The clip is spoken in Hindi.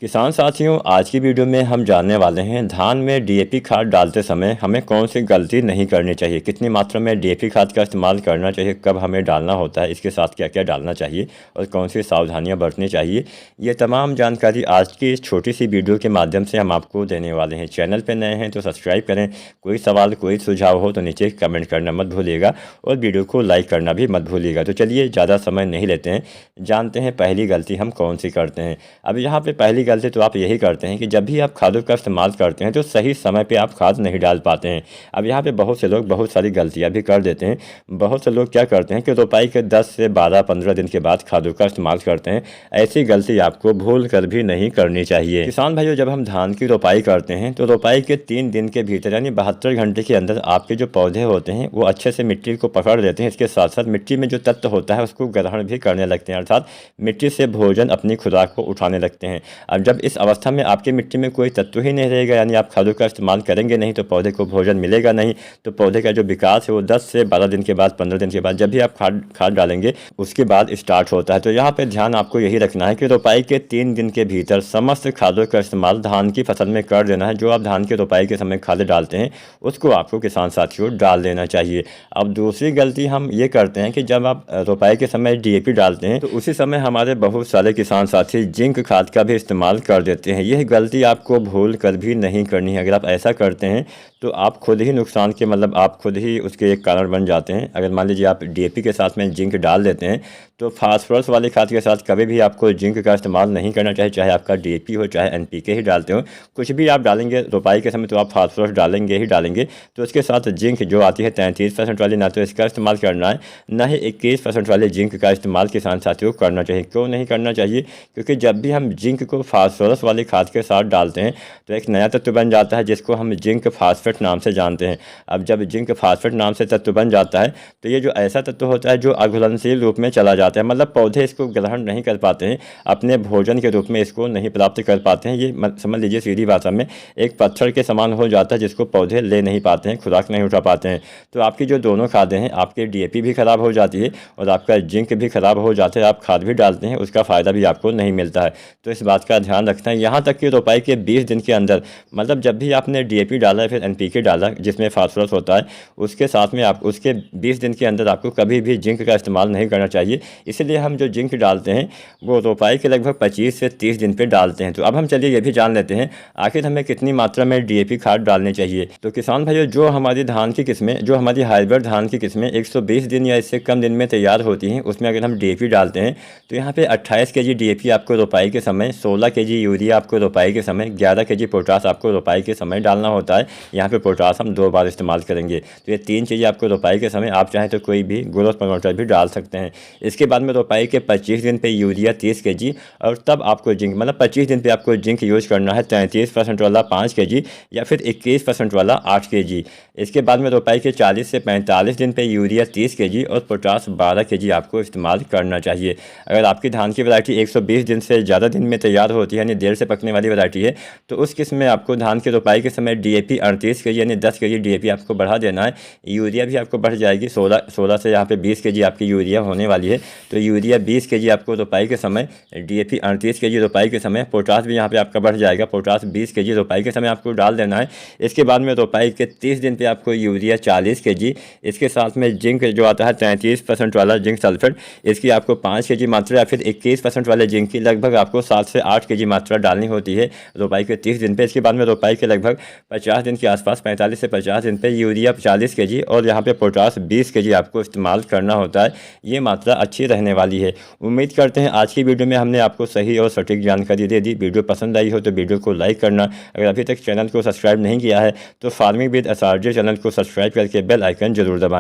किसान साथियों, आज की वीडियो में हम जानने वाले हैं धान में डीएपी खाद डालते समय हमें कौन सी गलती नहीं करनी चाहिए, कितनी मात्रा में डीएपी खाद का इस्तेमाल करना चाहिए, कब हमें डालना होता है, इसके साथ क्या क्या डालना चाहिए और कौन सी सावधानियां बरतनी चाहिए। ये तमाम जानकारी आज की इस छोटी सी वीडियो के माध्यम से हम आपको देने वाले हैं। चैनल पर नए हैं तो सब्सक्राइब करें। कोई सवाल कोई सुझाव हो तो नीचे कमेंट करना मत भूलिएगा और वीडियो को लाइक करना भी मत भूलिएगा। तो चलिए ज़्यादा समय नहीं लेते हैं, जानते हैं पहली गलती हम कौन सी करते हैं। अब यहाँ पे पहली गलती तो आप यही करते हैं कि जब भी आप खादों का इस्तेमाल करते हैं तो सही समय पे आप खाद नहीं डाल पाते हैं। अब यहाँ पे बहुत से लोग बहुत सारी गलतियाँ भी कर देते हैं। बहुत से लोग क्या करते हैं कि रोपाई के 10 से 12-15 दिन के बाद खादों का इस्तेमाल करते हैं। ऐसी गलती आपको भूल कर भी नहीं करनी चाहिए। किसान भाइयों, जब हम धान की रोपाई करते हैं तो रोपाई के 3 दिन के भीतर यानी 72 घंटे के अंदर आपके जो पौधे होते हैं वो अच्छे से मिट्टी को पकड़ लेते हैं। इसके साथ साथ मिट्टी में जो तत्व होता है उसको ग्रहण भी करने लगते हैं, अर्थात मिट्टी से भोजन अपनी खुराक को उठाने लगते हैं। अब जब इस अवस्था में आपकी मिट्टी में कोई तत्व ही नहीं रहेगा, यानी आप खादों का इस्तेमाल करेंगे नहीं तो पौधे को भोजन मिलेगा नहीं, तो पौधे का जो विकास है वो 10 से 12 दिन के बाद, 15 दिन के बाद जब भी आप खाद डालेंगे उसके बाद स्टार्ट होता है। तो यहाँ पे ध्यान आपको यही रखना है कि रोपाई के 3 दिन के भीतर समस्त खादों का इस्तेमाल धान की फसल में कर देना है। जो आप धान की रोपाई के समय खाद डालते हैं उसको आपको किसान साथियों डाल देना चाहिए। अब दूसरी गलती हम ये करते हैं कि जब आप रोपाई के समय डीएपी डालते हैं तो उसी समय हमारे बहुत सारे किसान साथी जिंक खाद का भी इस्तेमाल कर देते हैं। यह गलती आपको भूल कर भी नहीं करनी है। अगर आप ऐसा करते हैं तो आप खुद ही नुकसान के आप खुद ही उसके एक कारण बन जाते हैं। अगर मान लीजिए आप डीएपी के साथ में जिंक डाल देते हैं तो फास्फोरस वाली खाद के साथ कभी भी आपको जिंक का इस्तेमाल नहीं करना चाहिए, चाहे आपका डीएपी हो चाहे एनपीके ही डालते हो। कुछ भी आप डालेंगे रोपाई के समय तो आप फास्फोरस डालेंगे ही डालेंगे, तो उसके साथ जिंक जो आती है 33% वाली, ना तो इसका इस्तेमाल करना है ना ही 21% वाले जिंक का इस्तेमाल किसान साथियों को करना चाहिए। क्यों नहीं करना चाहिए? क्योंकि जब भी हम जिंक को फास्फोरस वाली खाद के साथ डालते हैं तो एक नया तत्व बन जाता है जिसको हम जिंक फास्फेट नाम से जानते हैं। अब जब जिंक फास्फेट नाम से तत्व बन जाता है तो ये जो ऐसा तत्व होता है जो अघुलनशील रूप में चला जाता है, मतलब पौधे इसको ग्रहण नहीं कर पाते हैं, अपने भोजन के रूप में इसको नहीं प्राप्त कर पाते हैं। ये समझ लीजिए सीधी भाषा में एक पत्थर के समान हो जाता है जिसको पौधे ले नहीं पाते हैं, खुराक नहीं उठा पाते हैं। तो आपकी जो दोनों खादें हैं, आपकी डीएपी भी खराब हो जाती है और आपका जिंक भी खराब हो जाता है। आप खाद भी डालते हैं उसका फ़ायदा भी आपको नहीं मिलता है। तो इस बात का ध्यान रखना है। यहाँ तक कि रोपाई के 20 दिन के अंदर, मतलब जब भी आपने डीएपी डाला है फिर एनपीके डाला जिसमें फास्फोरस होता है, उसके साथ में आप उसके 20 दिन के अंदर आपको कभी भी जिंक का इस्तेमाल नहीं करना चाहिए। इसलिए हम जो जिंक डालते हैं वो रोपाई के लगभग 25 से 30 दिन पे डालते हैं। तो अब हम चलिए ये भी जान लेते हैं आखिर हमें कितनी मात्रा में डीएपी खाद डालनी चाहिए। तो किसान भाइयों, जो हमारी धान की किस्में, जो हमारी हाइब्रिड धान की किस्में 120 दिन या इससे कम दिन में तैयार होती हैं, उसमें अगर हम डीएपी डालते हैं तो यहाँ पे 28 केजी डीएपी आपको रोपाई के समय, 16 केजी यूरिया आपको रोपाई के समय, 11 केजी पोटास आपको रोपाई के समय डालना होता है। यहाँ पे पोटास हम 2 बार इस्तेमाल करेंगे। तो ये 3 चीज़ें आपको रोपाई के समय, आप चाहें तो कोई भी ग्रोथ प्रमोटर भी डाल सकते हैं। इसके बाद में रोपाई के 25 दिन पे यूरिया 30 केजी, और तब आपको जिंक, मतलब 25 दिन पे आपको जिंक यूज करना है 33% वाला 5 केजी या फिर 21% वाला 8 केजी। इसके बाद में रोपाई के 40 से 45 दिन पे यूरिया 30 केजी और पोटास 12 केजी आपको इस्तेमाल करना चाहिए। अगर आपकी धान की वैरायटी 120 दिन से ज़्यादा दिन में तैयार होती है, यानी देर से पकने वाली वैरायटी है, तो उस किस्म में आपको धान की रोपाई के समय डीएपी 38 केजी यानी 10 केजी डीएपी आपको बढ़ा देना है। यूरिया भी आपको बढ़ जाएगी, 16 से यहाँ पे 20 केजी आपकी यूरिया होने वाली है। तो यूरिया 20 केजी आपको रोपाई के समय, डीएपी 38 केजी रोपाई के समय, पोटास भी यहाँ पे आपका बढ़ जाएगा, पोटास 20 केजी रोपाई के समय आपको डाल देना है। इसके बाद में रोपाई के 30 दिन पे आपको यूरिया 40 केजी, इसके साथ में जिंक जो आता है 33% वाला जिंक सल्फेट, इसकी आपको 5 केजी मात्रा या फिर 21% वाले जिंक की लगभग आपको 7 से 8 केजी मात्रा डालनी होती है रोपाई के 30 दिन पे। इसके बाद में रोपाई के लगभग 50 दिन के आसपास, 45 से 50 दिन पे यूरिया 40 केजी और यहाँ पे पोटास 20 केजी आपको इस्तेमाल करना होता है। ये मात्रा अच्छी रहने वाली है। उम्मीद करते हैं आज की वीडियो में हमने आपको सही और सटीक जानकारी दे दी। वीडियो पसंद आई हो तो वीडियो को लाइक करना, अगर अभी तक चैनल को सब्सक्राइब नहीं किया है तो फार्मिंग विद एसआरजे चैनल को सब्सक्राइब करके बेल आइकन जरूर दबाएं।